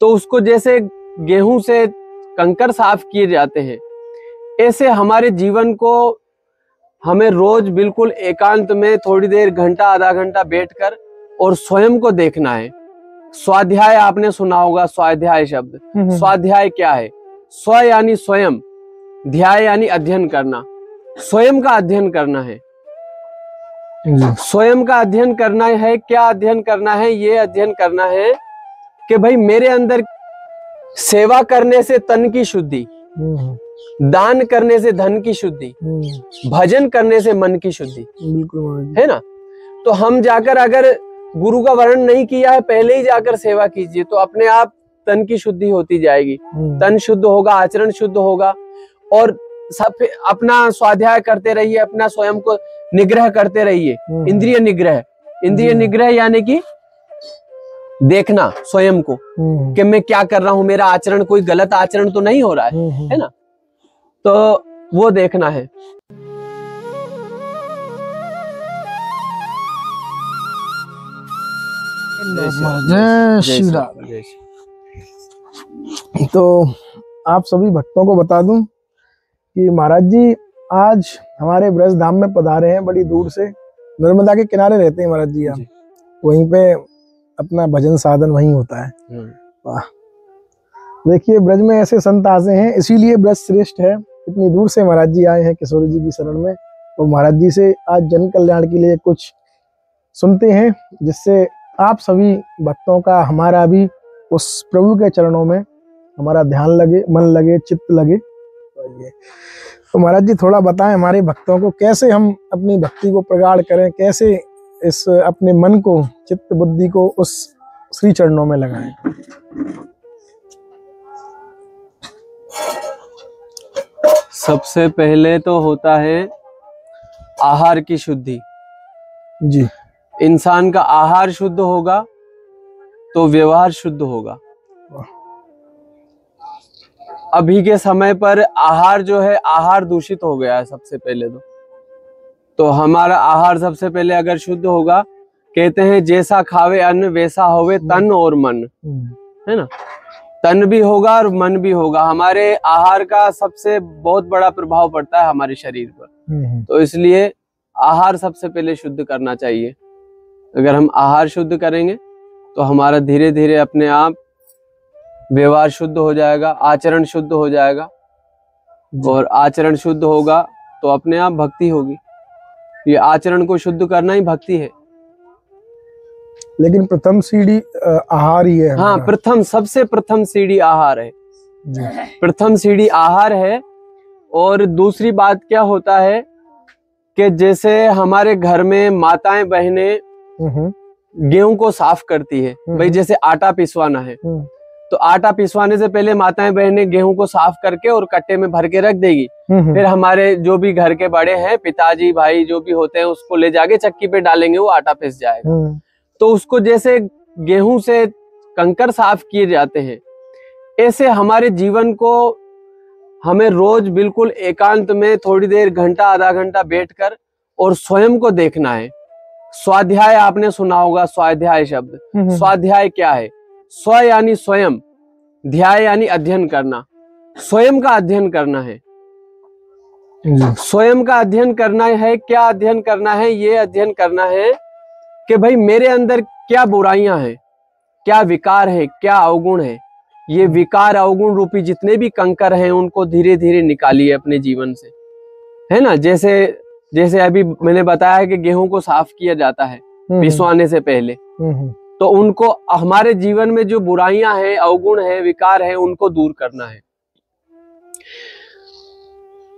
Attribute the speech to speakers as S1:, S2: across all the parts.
S1: तो उसको जैसे गेहूं से कंकर साफ किए जाते हैं, ऐसे हमारे जीवन को हमें रोज बिल्कुल एकांत में थोड़ी देर, घंटा आधा घंटा बैठकर और स्वयं को देखना है। स्वाध्याय आपने सुना होगा, स्वाध्याय शब्द। स्वाध्याय क्या है? स्व यानी स्वयं, ध्याय यानी अध्ययन करना। स्वयं का अध्ययन करना है, स्वयं का अध्ययन करना है। क्या अध्ययन करना है? ये अध्ययन करना है कि भाई मेरे अंदर सेवा करने से तन की शुद्धि, दान करने से धन की शुद्धि, भजन करने से मन की शुद्धि, है ना। तो हम जाकर अगर गुरु का वर्ण नहीं किया है, पहले ही जाकर सेवा कीजिए, तो अपने आप तन की शुद्धि होती जाएगी। तन शुद्ध होगा, आचरण शुद्ध होगा, और सब अपना स्वाध्याय करते रहिए, अपना स्वयं को निग्रह करते रहिए। इंद्रिय निग्रह, इंद्रिय निग्रह यानी कि देखना स्वयं को कि मैं क्या कर रहा हूं, मेरा आचरण कोई गलत आचरण तो नहीं हो रहा है ना। तो वो देखना है।
S2: जय श्री राम। तो आप सभी भक्तों को बता दूं कि महाराज जी आज हमारे ब्रज धाम में पधारे हैं, बड़ी दूर से। नर्मदा के किनारे रहते हैं महाराज जी, आप वहीं पे अपना भजन साधन वहीं होता है। वाह, देखिए ब्रज में ऐसे संत आते हैं, इसीलिए ब्रज श्रेष्ठ है। इतनी दूर से महाराज जी आए हैं किशोरी जी की शरण में, और महाराज जी से आज जन कल्याण के लिए कुछ सुनते हैं, जिससे आप सभी भक्तों का, हमारा भी उस प्रभु के चरणों में हमारा ध्यान लगे, मन लगे, चित्त लगे। तो महाराज जी थोड़ा बताएं हमारे भक्तों को, कैसे हम अपनी भक्ति को प्रगाढ़ करें, कैसे इस अपने मन को, चित्त बुद्धि को उस श्री चरणों में लगाएं।
S1: सबसे पहले तो होता है आहार की शुद्धि
S2: जी।
S1: इंसान का आहार शुद्ध होगा तो व्यवहार शुद्ध होगा। अभी के समय पर आहार जो है, आहार दूषित हो गया है। सबसे पहले तो हमारा आहार सबसे पहले अगर शुद्ध होगा, कहते हैं जैसा खावे अन्न वैसा होवे तन और मन, है ना। तन भी होगा और मन भी होगा। हमारे आहार का सबसे बहुत बड़ा प्रभाव पड़ता है हमारे शरीर पर। तो इसलिए आहार सबसे पहले शुद्ध करना चाहिए। अगर हम आहार शुद्ध करेंगे तो हमारा धीरे धीरे अपने आप व्यवहार शुद्ध हो जाएगा, आचरण शुद्ध हो जाएगा, और आचरण शुद्ध होगा तो अपने आप भक्ति होगी। ये आचरण को शुद्ध करना ही भक्ति है।
S2: लेकिन प्रथम सीढ़ी आहार ही है।
S1: हाँ, प्रथम, सबसे प्रथम सीढ़ी आहार है। प्रथम सीढ़ी आहार है। और दूसरी बात क्या होता है कि जैसे हमारे घर में माताएं बहनें गेहूं को साफ करती है, भाई जैसे आटा पिसवाना है, तो आटा पिसवाने से पहले माताएं बहनें गेहूं को साफ करके और कट्टे में भर के रख देगी। फिर हमारे जो भी घर के बड़े हैं, पिताजी भाई जो भी होते हैं, उसको ले जाके चक्की पे डालेंगे, वो आटा पिस जाएगा। तो उसको जैसे गेहूं से कंकर साफ किए जाते हैं, ऐसे हमारे जीवन को हमें रोज बिल्कुल एकांत में थोड़ी देर, घंटा आधा घंटा बैठकर और स्वयं को देखना है। स्वाध्याय आपने सुना होगा, स्वाध्याय शब्द। स्वाध्याय क्या है? स्व यानी स्वयं, ध्याय यानी अध्ययन करना। स्वयं का अध्ययन करना है, स्वयं का अध्ययन करना है। क्या अध्ययन करना है? ये अध्ययन करना है कि भाई मेरे अंदर क्या बुराइयां हैं, क्या विकार है, क्या अवगुण है। ये विकार अवगुण रूपी जितने भी कंकर हैं, उनको धीरे धीरे निकालिए अपने जीवन से, है ना। जैसे अभी मैंने बताया कि गेहूं को साफ किया जाता है पिसवाने से पहले, तो उनको, हमारे जीवन में जो बुराइयां हैं, अवगुण है, विकार है, उनको दूर करना है।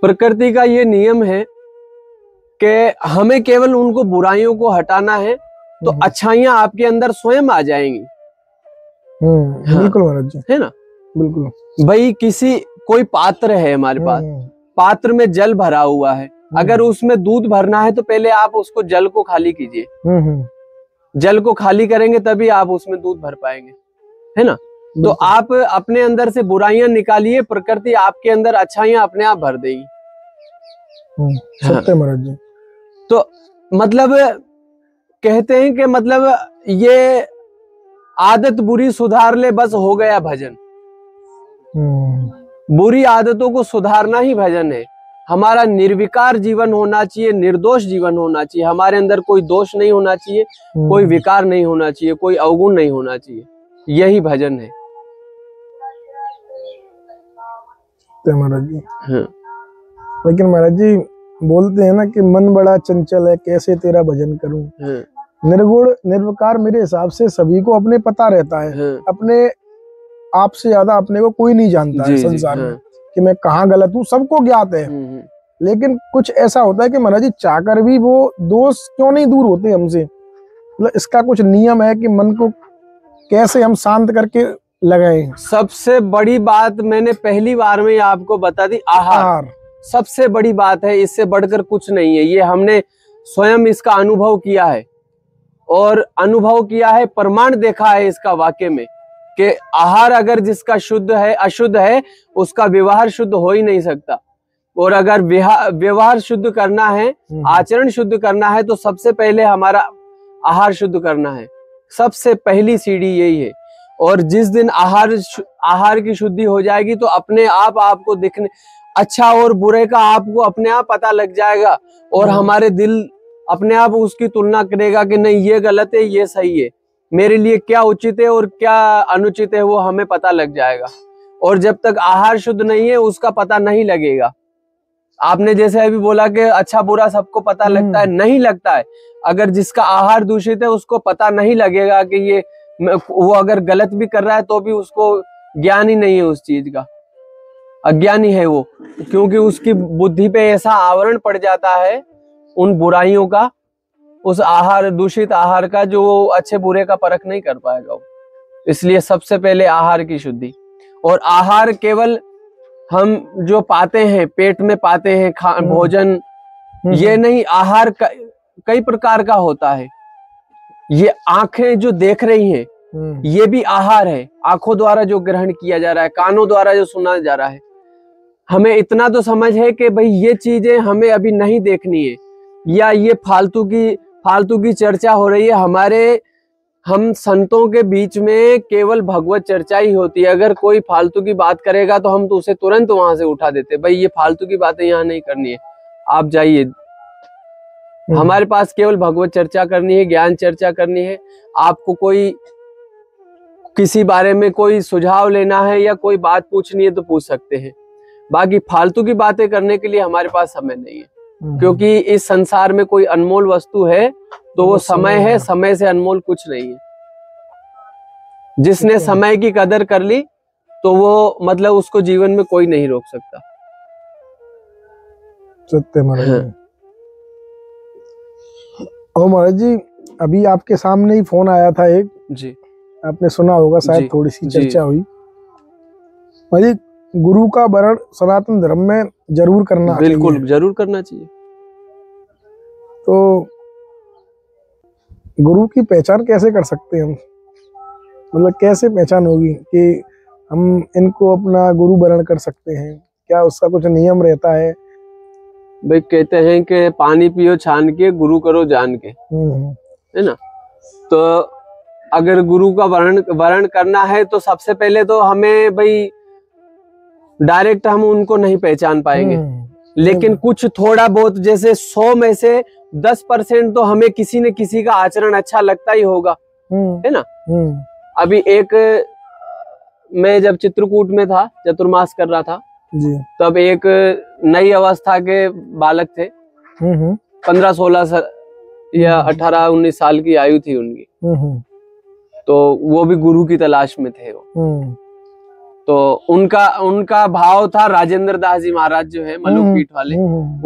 S1: प्रकृति का ये नियम है कि हमें केवल उनको बुराइयों को हटाना है, तो अच्छाइयां आपके अंदर स्वयं आ जाएंगी।
S2: बिल्कुल महाराज जी,
S1: है ना।
S2: बिल्कुल।
S1: भाई कोई पात्र है हमारे पास, पात्र में जल भरा हुआ है, अगर उसमें दूध भरना है तो पहले आप उसको, जल को खाली कीजिए। जल को खाली करेंगे तभी आप उसमें दूध भर पाएंगे, है ना। तो आप अपने अंदर से बुराइयां निकालिए, प्रकृति आपके अंदर अच्छाइयां अपने आप भर देगी।
S2: सत्य महाराज जी।
S1: तो मतलब कहते हैं कि मतलब ये आदत बुरी सुधार ले, बस हो गया भजन। बुरी आदतों को सुधारना ही भजन है। हमारा निर्विकार जीवन होना चाहिए, निर्दोष जीवन होना चाहिए। हमारे अंदर कोई दोष नहीं होना चाहिए, कोई विकार नहीं होना चाहिए, कोई अवगुण नहीं होना चाहिए। यही भजन है
S2: महाराज जी।
S1: हाँ।
S2: लेकिन महाराज जी बोलते हैं ना कि मन बड़ा चंचल है, कैसे तेरा भजन करूं।
S1: हाँ।
S2: निर्गुण निर्विकार मेरे हिसाब से सभी को अपने पता रहता है।
S1: हाँ।
S2: अपने आप से ज्यादा अपने को कोई नहीं जानता है संसार में कि मैं कहाँ गलत हूँ, सबको ज्ञात है। लेकिन कुछ ऐसा होता है कि महाराज जी चाहकर भी वो दोष क्यों नहीं दूर होते हमसे। मतलब इसका कुछ नियम है कि मन को कैसे हम शांत करके लगाएं।
S1: सबसे बड़ी बात मैंने पहली बार में आपको बता दी, आहार सबसे बड़ी बात है। इससे बढ़कर कुछ नहीं है। ये हमने स्वयं इसका अनुभव किया है, और अनुभव किया है, प्रमाण देखा है इसका वाक्य में कि आहार अगर जिसका शुद्ध है, अशुद्ध है, उसका व्यवहार शुद्ध हो ही नहीं सकता। और अगर व्यवहार शुद्ध करना है, आचरण शुद्ध करना है, तो सबसे पहले हमारा आहार शुद्ध करना है। सबसे पहली सीढ़ी यही है। और जिस दिन आहार की शुद्धि हो जाएगी तो अपने आप आपको दिखने, अच्छा और बुरे का आपको अपने आप पता लग जाएगा। और हमारे दिल अपने आप उसकी तुलना करेगा कि नहीं ये गलत है, ये सही है, मेरे लिए क्या उचित है और क्या अनुचित है, वो हमें पता लग जाएगा। और जब तक आहार शुद्ध नहीं है उसका पता नहीं लगेगा। आपने जैसे अभी बोला कि अच्छा बुरा सबको पता लगता है, नहीं लगता है। अगर जिसका आहार दूषित है उसको पता नहीं लगेगा कि ये वो अगर गलत भी कर रहा है तो भी उसको ज्ञान ही नहीं है उस चीज का, अज्ञानी है वो। क्योंकि उसकी बुद्धि पे ऐसा आवरण पड़ जाता है उन बुराइयों का, उस आहार, दूषित आहार का, जो अच्छे बुरे का परख नहीं कर पाएगा वो। इसलिए सबसे पहले आहार की शुद्धि। और आहार केवल हम जो पाते हैं, पेट में पाते हैं भोजन, ये नहीं। आहार कई प्रकार का होता है। ये आंखें जो देख रही हैं, ये भी आहार है। आंखों द्वारा जो ग्रहण किया जा रहा है, कानों द्वारा जो सुना जा रहा है। हमें इतना तो समझ है कि भाई ये चीजें हमें अभी नहीं देखनी है, या ये फालतू की चर्चा हो रही है। हम संतों के बीच में केवल भगवत चर्चा ही होती है। अगर कोई फालतू की बात करेगा तो हम तो उसे तुरंत वहां से उठा देते, भाई ये फालतू की बातें यहाँ नहीं करनी है, आप जाइए। हमारे पास केवल भगवत चर्चा करनी है, ज्ञान चर्चा करनी है। आपको कोई किसी बारे में कोई सुझाव लेना है या कोई बात पूछनी है तो पूछ सकते हैं। बाकी फालतू की बातें करने के लिए हमारे पास समय नहीं है। क्योंकि इस संसार में कोई अनमोल वस्तु है तो वो समय है। समय से अनमोल कुछ नहीं है। जिसने समय की कदर कर ली तो वो मतलब उसको जीवन में कोई नहीं रोक सकता।
S2: सत्य महाराज जी। और महाराज जी अभी आपके सामने ही फोन आया था एक
S1: जी,
S2: आपने सुना होगा शायद, थोड़ी सी चर्चा हुई। महाराज जी गुरु का वर्ण सनातन धर्म में जरूर करना चाहिए।
S1: बिल्कुल जरूर करना चाहिए।
S2: तो गुरु की पहचान कैसे कर सकते हैं हम? मतलब कैसे पहचान होगी कि हम इनको अपना गुरु वर्ण कर सकते हैं? क्या उसका कुछ नियम रहता है?
S1: भाई कहते हैं कि पानी पियो छान के, गुरु करो जान के, है ना। तो अगर गुरु का वर्ण करना है तो सबसे पहले तो हमें भाई डायरेक्ट हम उनको नहीं पहचान पाएंगे। लेकिन कुछ थोड़ा बहुत, जैसे 100 में से 10% तो हमें किसी न किसी का आचरण अच्छा लगता ही होगा, है ना। अभी मैं जब चित्रकूट में था, चतुर्मास कर रहा था
S2: जी, तब
S1: एक नई अवस्था के बालक थे, 15-16 या 18-19 साल की आयु थी उनकी। तो वो भी गुरु की तलाश में थे वो। तो उनका भाव था राजेंद्र दास जी महाराज जो है मलुक पीठ वाले,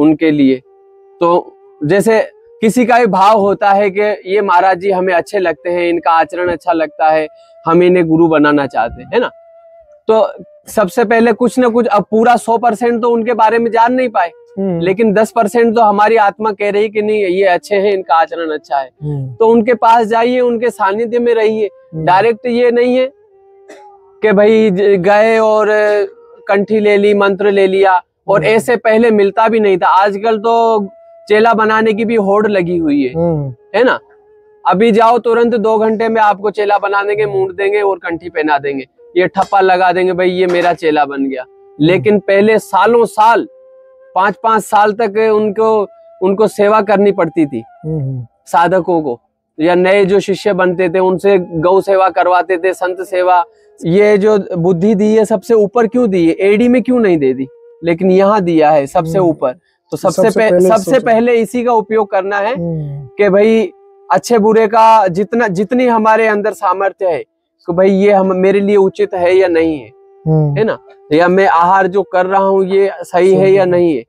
S1: उनके लिए। तो जैसे किसी का भी भाव होता है कि ये महाराज जी हमें अच्छे लगते हैं, इनका आचरण अच्छा लगता है, हम इन्हें गुरु बनाना चाहते हैं, है ना। तो सबसे पहले कुछ ना कुछ, अब पूरा 100% तो उनके बारे में जान नहीं पाए, लेकिन 10% तो हमारी आत्मा कह रही कि नहीं ये अच्छे हैं, इनका आचरण अच्छा है। तो उनके पास जाइए, उनके सानिध्य में रहिए। डायरेक्ट ये नहीं है कि भाई गए और कंठी ले ली, मंत्र ले लिया, और ऐसे पहले मिलता भी नहीं था। आजकल तो चेला बनाने की भी होड़ लगी हुई है ना। अभी जाओ तुरंत 2 घंटे में आपको चेला बना देंगे, मूंड देंगे और कंठी पहना देंगे, ये ठप्पा लगा देंगे, भाई ये मेरा चेला बन गया। लेकिन पहले सालों साल 5-5 साल तक उनको सेवा करनी पड़ती थी, साधकों को, या नए जो शिष्य बनते थे उनसे गौ सेवा करवाते थे, संत सेवा। ये जो बुद्धि दी है सबसे ऊपर क्यों दी है? एडी में क्यों नहीं दे दी, लेकिन यहाँ दिया है सबसे ऊपर। तो सबसे पहले इसी का उपयोग करना है कि भाई अच्छे बुरे का जितनी हमारे अंदर सामर्थ्य है तो भाई ये मेरे लिए उचित है या नहीं है ना, या मैं आहार जो कर रहा हूँ ये सही है या नहीं है,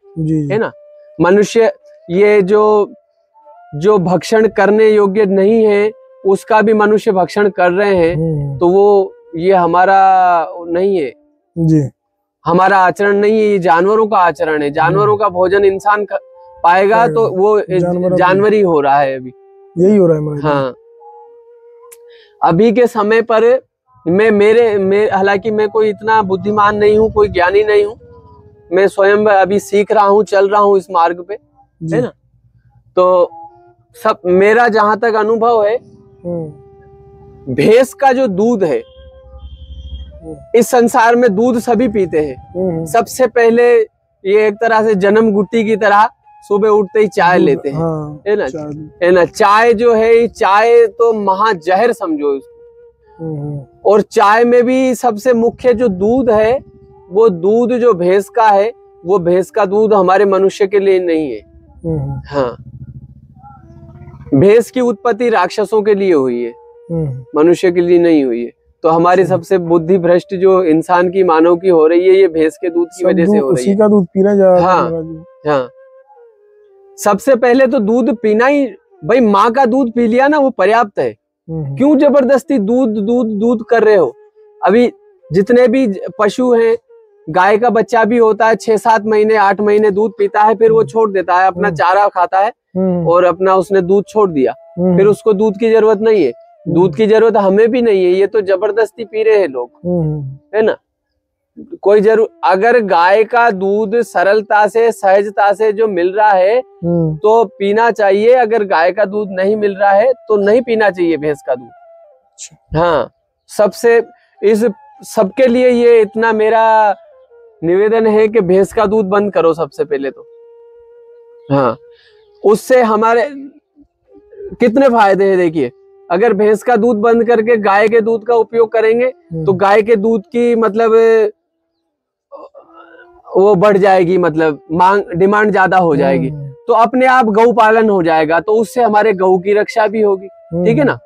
S1: है ना। मनुष्य ये जो भक्षण करने योग्य नहीं है उसका भी मनुष्य भक्षण कर रहे हैं, तो वो ये हमारा नहीं है जी, हमारा आचरण नहीं है, ये जानवरों का आचरण है। जानवरों का भोजन इंसान पाएगा तो वो जानवर ही हो रहा है, अभी
S2: यही हो रहा है।
S1: हाँ, अभी के समय पर हालांकि मैं कोई इतना बुद्धिमान नहीं हूँ, कोई ज्ञानी नहीं हूँ, मैं स्वयं अभी सीख रहा हूँ, चल रहा हूँ इस मार्ग पे, है ना। तो सब मेरा जहां तक अनुभव है, भैंस का जो दूध है, इस संसार में दूध सभी पीते हैं। सबसे पहले ये एक तरह से जन्म गुट्टी की तरह सुबह उठते ही चाय लेते हैं, है ना, है ना। चाय जो है, चाय तो महाजहर समझो इसको। और चाय में भी सबसे मुख्य जो दूध है, वो दूध जो भैंस का है, वो भैंस का दूध हमारे मनुष्य के लिए नहीं है। हाँ, भैंस की उत्पत्ति राक्षसों के लिए हुई है, मनुष्य के लिए नहीं हुई है। तो हमारी सबसे बुद्धि भ्रष्ट जो इंसान की, मानव की हो रही है, ये भैंस के दूध की वजह से हो रही है।
S2: उसी का दूध पीना जा रहा है।
S1: हाँ, सबसे पहले तो दूध पीना ही, भाई माँ का दूध पी लिया ना, वो पर्याप्त है। क्यों जबरदस्ती दूध दूध दूध कर रहे हो? अभी जितने भी पशु हैं, गाय का बच्चा भी होता है 6-7 महीने 8 महीने दूध पीता है, फिर वो छोड़ देता है, अपना चारा खाता है और अपना उसने दूध छोड़ दिया, फिर उसको दूध की जरूरत नहीं है। दूध की जरूरत हमें भी नहीं है, ये तो जबरदस्ती पी रहे हैं लोग, है ना। कोई अगर गाय का दूध सरलता से, सहजता से जो मिल रहा है तो पीना चाहिए। अगर गाय का दूध नहीं मिल रहा है तो नहीं पीना चाहिए भैंस का दूध। हाँ, सबके लिए ये इतना मेरा निवेदन है कि भैंस का दूध बंद करो सबसे पहले तो। हाँ, उससे हमारे कितने फायदे हैं देखिए। अगर भैंस का दूध बंद करके गाय के दूध का उपयोग करेंगे तो गाय के दूध की मतलब वो बढ़ जाएगी, मतलब डिमांड ज्यादा हो जाएगी, तो अपने आप गौ पालन हो जाएगा, तो उससे हमारे गौ की रक्षा भी होगी। ठीक है ना,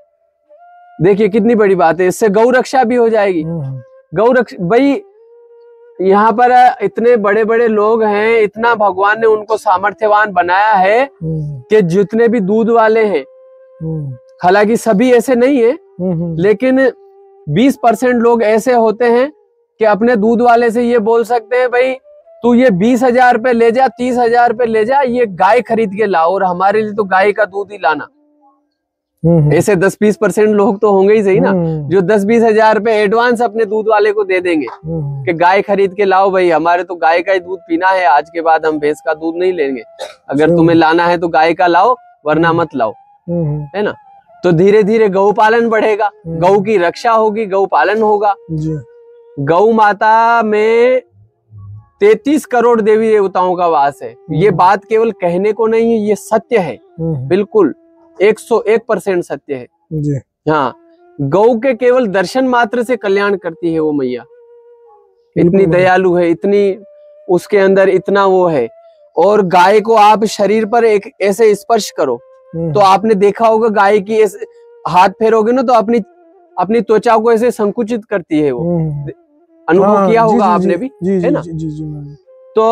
S1: देखिए कितनी बड़ी बात है, इससे गौ रक्षा भी हो जाएगी। गौ रक्षा, भाई यहाँ पर इतने बड़े बड़े लोग हैं, इतना भगवान ने उनको सामर्थ्यवान बनाया है कि जितने भी दूध वाले हैं, हालांकि सभी ऐसे नहीं है, लेकिन 20% लोग ऐसे होते हैं कि अपने दूध वाले से ये बोल सकते हैं, भाई तू ये 20,000 रुपए ले जा, 30,000 रुपए ले जा, ये गाय खरीद के लाओ और हमारे लिए तो गाय का दूध ही लाना। ऐसे 10-20% लोग तो होंगे ही सही ना, जो 10-20 हजार रुपए एडवांस अपने दूध वाले को दे देंगे कि गाय खरीद के लाओ, भाई हमारे तो गाय का ही दूध पीना है, आज के बाद हम भैंस का दूध नहीं लेंगे, अगर तुम्हें लाना है तो गाय का लाओ वरना मत लाओ, है ना। तो धीरे धीरे गौ पालन बढ़ेगा, गौ की रक्षा होगी, गौ पालन होगा। गौ माता में 33 करोड़ देवी देवताओं का वास है। ये बात केवल कहने को नहीं है, ये सत्य है, बिल्कुल 101% सत्य है जी। हाँ, गौ के केवल दर्शन मात्र से कल्याण करती है वो मैया, इतनी दयालु है, इतनी उसके अंदर इतना वो है। और गाय को आप शरीर पर एक ऐसे स्पर्श करो तो आपने देखा होगा, गाय की ऐसे हाथ फेरोगे ना तो अपनी त्वचा को ऐसे संकुचित करती है, वो अनुभव किया होगा आपने भी, है ना। तो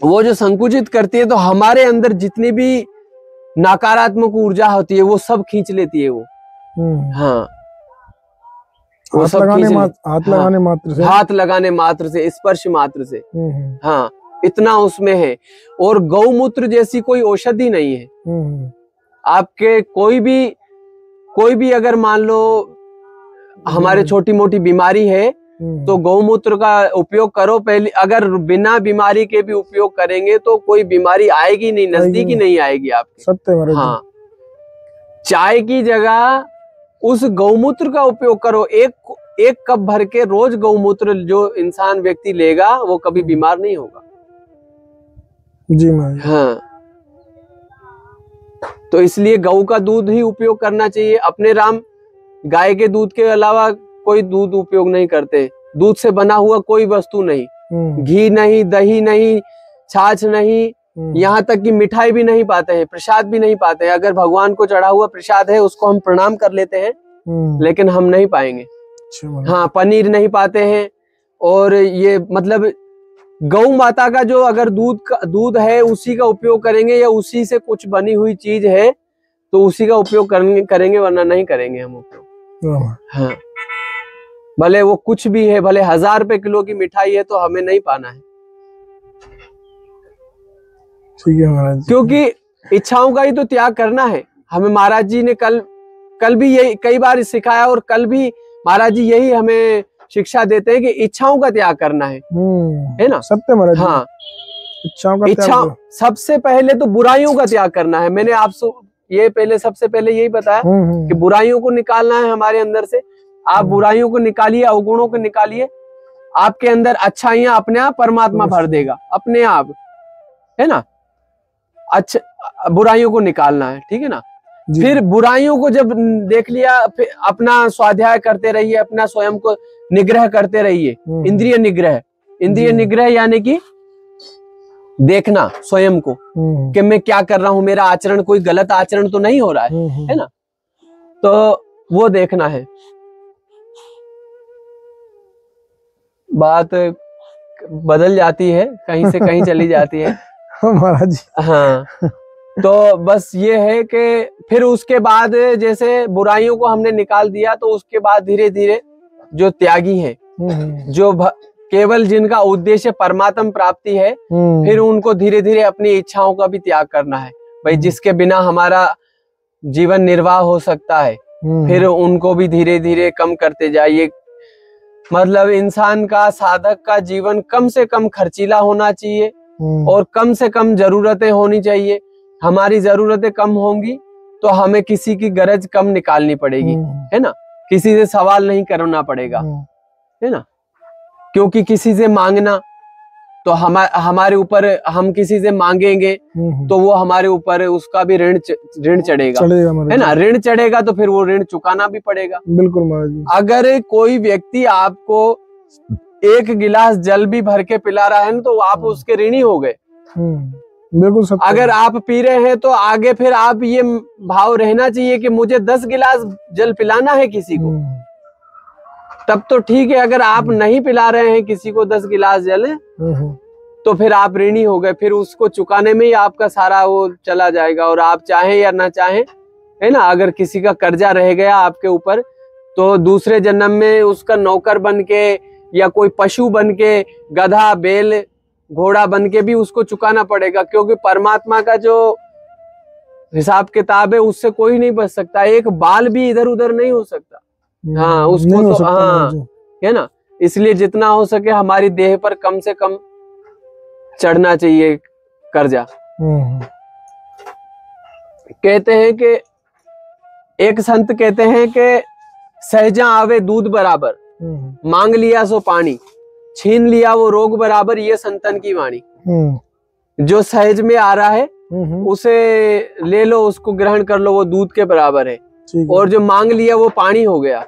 S1: वो जो संकुचित करती है तो हमारे अंदर जितनी भी नकारात्मक ऊर्जा होती है वो सब खींच लेती है वो। हाँ, वो सब हाथ लगाने मात्र से, स्पर्श मात्र से, हाँ, इतना उसमें है। और गौमूत्र जैसी कोई औषधि नहीं है। आपके कोई भी अगर मान लो हमारे छोटी मोटी बीमारी है तो गौमूत्र का उपयोग करो पहले। अगर बिना बीमारी के भी उपयोग करेंगे तो कोई बीमारी आएगी नहीं, नजदीक ही नहीं आएगी आपके।
S2: सत्य।
S1: हाँ, चाय की जगह उस गौमूत्र का उपयोग करो। एक कप भर के रोज गौमूत्र जो इंसान व्यक्ति लेगा वो कभी बीमार नहीं होगा।
S2: जी महाराज।
S1: हाँ, तो इसलिए गऊ का दूध ही उपयोग करना चाहिए। अपने राम गाय के दूध के अलावा कोई दूध उपयोग नहीं करते। दूध से बना हुआ कोई वस्तु नहीं, घी नहीं, दही नहीं, छाछ नहीं, यहाँ तक कि मिठाई भी नहीं पाते हैं, प्रसाद भी नहीं पाते हैं। अगर भगवान को चढ़ा हुआ प्रसाद है उसको हम प्रणाम कर लेते हैं, लेकिन हम नहीं पाएंगे। हाँ, पनीर नहीं पाते हैं। और ये मतलब गौ माता का जो अगर दूध है उसी का उपयोग करेंगे, या उसी से कुछ बनी हुई चीज है तो उसी का उपयोग करेंगे, वरना नहीं करेंगे हम उपयोग। हाँ, भले वो कुछ भी है, भले 1000 रुपए किलो की मिठाई है, तो हमें नहीं पाना है।
S2: ठीक है महाराज।
S1: क्योंकि इच्छाओं का ही तो त्याग करना है हमें। महाराज जी ने कल भी यही कई बार सिखाया, और कल भी महाराज जी यही हमें शिक्षा देते हैं कि इच्छाओं का त्याग करना है ना।
S2: सत्य महाराज।
S1: हाँ,
S2: इच्छाओं
S1: सबसे पहले तो बुराइयों का त्याग करना है। मैंने आपसे ये सबसे पहले यही बताया कि बुराइयों को निकालना है हमारे अंदर से। आप बुराइयों को निकालिए, अवगुणों को निकालिए, आपके अंदर अच्छाइयां अपने आप परमात्मा भर देगा अपने आप, है ना। अच्छा, बुराइयों को निकालना है, ठीक है ना। फिर बुराइयों को जब देख लिया, फिर अपना स्वाध्याय करते रहिए, अपना स्वयं को निग्रह करते रहिए। इंद्रिय निग्रह यानी कि देखना स्वयं को कि मैं क्या कर रहा हूं, मेरा आचरण कोई गलत आचरण तो नहीं हो रहा है ना। तो वो देखना है। बात बदल जाती है, कहीं से कहीं चली जाती है
S2: महाराज।
S1: हाँ, तो बस ये है कि फिर उसके बाद जैसे बुराइयों को हमने निकाल दिया, तो उसके बाद धीरे धीरे जो त्यागी है, जो केवल जिनका उद्देश्य परमात्म प्राप्ति है, फिर उनको धीरे धीरे अपनी इच्छाओं का भी त्याग करना है भाई, जिसके बिना हमारा जीवन निर्वाह हो सकता है। फिर उनको भी धीरे धीरे कम करते जाइए। मतलब इंसान का, साधक का जीवन कम से कम खर्चीला होना चाहिए, और कम से कम जरूरतें होनी चाहिए। हमारी जरूरतें कम होंगी तो हमें किसी की गरज कम निकालनी पड़ेगी, है ना। किसी से सवाल नहीं करना पड़ेगा, है ना। क्योंकि किसी से मांगना तो हमारे ऊपर, हम किसी से मांगेंगे तो वो हमारे ऊपर उसका भी ऋण चढ़ेगा, है ना। ऋण चढ़ेगा तो फिर वो ऋण चुकाना भी पड़ेगा।
S2: बिल्कुल महाराज।
S1: अगर कोई व्यक्ति आपको 1 गिलास जल भी भर के पिला रहा है ना, तो आप उसके ऋणी हो गए।
S2: बिल्कुल सत्य।
S1: अगर आप पी रहे हैं तो आगे फिर आप ये भाव रहना चाहिए कि मुझे 10 गिलास जल पिलाना है किसी को, तब तो ठीक है। अगर आप नहीं पिला रहे हैं किसी को 10 गिलास जल, तो फिर आप ऋणी हो गए। फिर उसको चुकाने में ही आपका सारा वो चला जाएगा, और आप चाहें या ना चाहें, है ना। अगर किसी का कर्जा रह गया आपके ऊपर, तो दूसरे जन्म में उसका नौकर बन के, या कोई पशु बन के, गधा, बैल, घोड़ा बन के भी उसको चुकाना पड़ेगा। क्योंकि परमात्मा का जो हिसाब किताब है उससे कोई नहीं बच सकता। एक बाल भी इधर उधर नहीं हो सकता। हाँ, उसको तो हाँ, है ना। इसलिए जितना हो सके हमारी देह पर कम से कम चढ़ना चाहिए कर्जा। कहते हैं कि एक संत कहते हैं कि सहजा आवे दूध बराबर, मांग लिया सो पानी, छीन लिया वो रोग बराबर, ये संतन की वाणी। जो सहज में आ रहा है उसे ले लो, उसको ग्रहण कर लो, वो दूध के बराबर है। और जो मांग लिया वो पानी हो गया,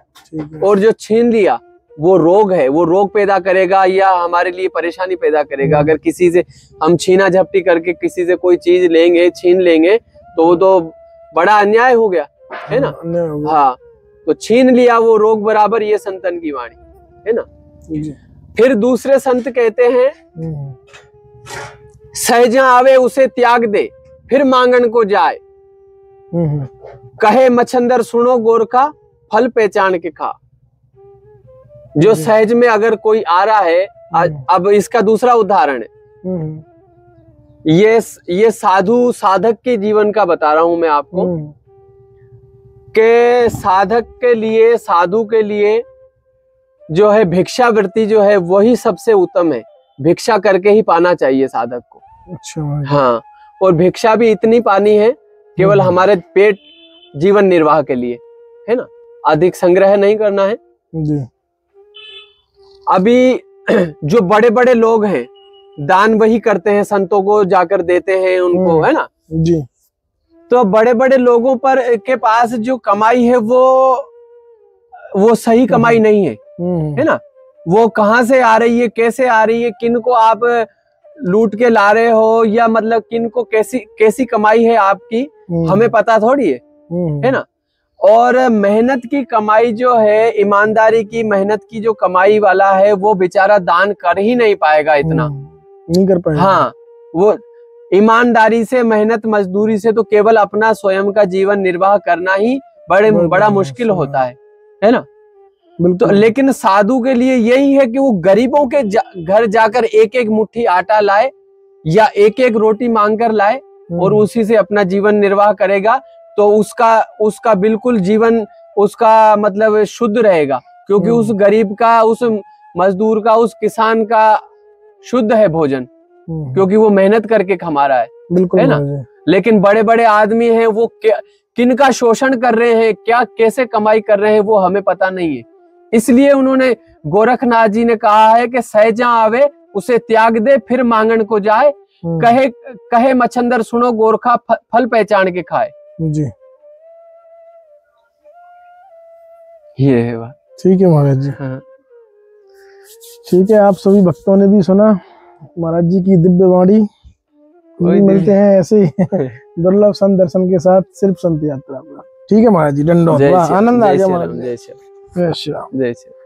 S1: और जो छीन लिया वो रोग है, वो रोग पैदा करेगा या हमारे लिए परेशानी पैदा करेगा। अगर किसी से हम छीना झपटी करके किसी से कोई चीज लेंगे, छीन लेंगे, तो वो तो बड़ा अन्याय हो गया, है ना। हाँ, तो छीन लिया वो रोग बराबर, ये संतन की वाणी, है ना। फिर दूसरे संत कहते हैं, सहजा आवे उसे त्याग दे, फिर मांगन को जाए, कहे मच्छंदर सुनो गोरखा, फल पहचान के खा। जो सहज में अगर कोई आ रहा है, अब इसका दूसरा उदाहरण है, ये साधु साधक के जीवन का बता रहा हूं मैं आपको, के साधक के लिए, साधु के लिए जो है भिक्षावृत्ति जो है वही सबसे उत्तम है। भिक्षा करके ही पाना चाहिए साधक को।
S2: अच्छा।
S1: हाँ, और भिक्षा भी इतनी पानी है, केवल हमारे पेट जीवन निर्वाह के लिए, है ना, अधिक संग्रह नहीं करना है
S2: जी।
S1: अभी जो बड़े बड़े लोग हैं दान वही करते हैं, संतों को जाकर देते हैं उनको, है ना
S2: जी।
S1: तो बड़े बड़े लोगों पर के पास जो कमाई है वो सही कमाई नहीं है ना, वो कहाँ से आ रही है, कैसे आ रही है, किन को आप लूट के ला रहे हो, या मतलब किन को कैसी कमाई है आपकी, हमें पता थोड़ी है ना। और मेहनत की कमाई जो है, ईमानदारी की मेहनत की जो कमाई वाला है, वो बेचारा दान कर ही नहीं पाएगा, इतना
S2: नहीं कर पाएगा।
S1: हाँ, वो ईमानदारी से, मेहनत मजदूरी से तो केवल अपना स्वयं का जीवन निर्वाह करना ही बड़ा मुश्किल होता है ना। तो लेकिन साधु के लिए यही है कि वो गरीबों के घर जाकर एक एक मुट्ठी आटा लाए या एक एक रोटी मांग कर लाए और उसी से अपना जीवन निर्वाह करेगा, तो उसका बिल्कुल जीवन उसका मतलब शुद्ध रहेगा, क्योंकि उस गरीब का, उस मजदूर का, उस किसान का शुद्ध है भोजन, क्योंकि वो मेहनत करके कमा रहा है,
S2: बिल्कुल,
S1: है ना। लेकिन बड़े बड़े आदमी हैं, वो किनका शोषण कर रहे हैं, क्या कैसे कमाई कर रहे हैं, वो हमें पता नहीं है। इसलिए उन्होंने, गोरखनाथ जी ने कहा है कि सहजा आवे उसे त्याग दे, फिर मांगन को जाए, कहे मच्छंदर सुनो गोरखा, फल पहचान के खाए
S2: जी।
S1: ये है बात।
S2: ठीक है महाराज जी।
S1: हाँ।
S2: ठीक है, आप सभी भक्तों ने भी सुना महाराज जी की दिव्य वाणी। मिलते हैं ऐसे दुर्लभ संत दर्शन के साथ, सिर्फ संत यात्रा। ठीक है महाराज जी, दंडोत। आनंद आ गया महाराज।
S1: जय श्री राम।
S2: जय श्री राम।
S1: जय श्री राम।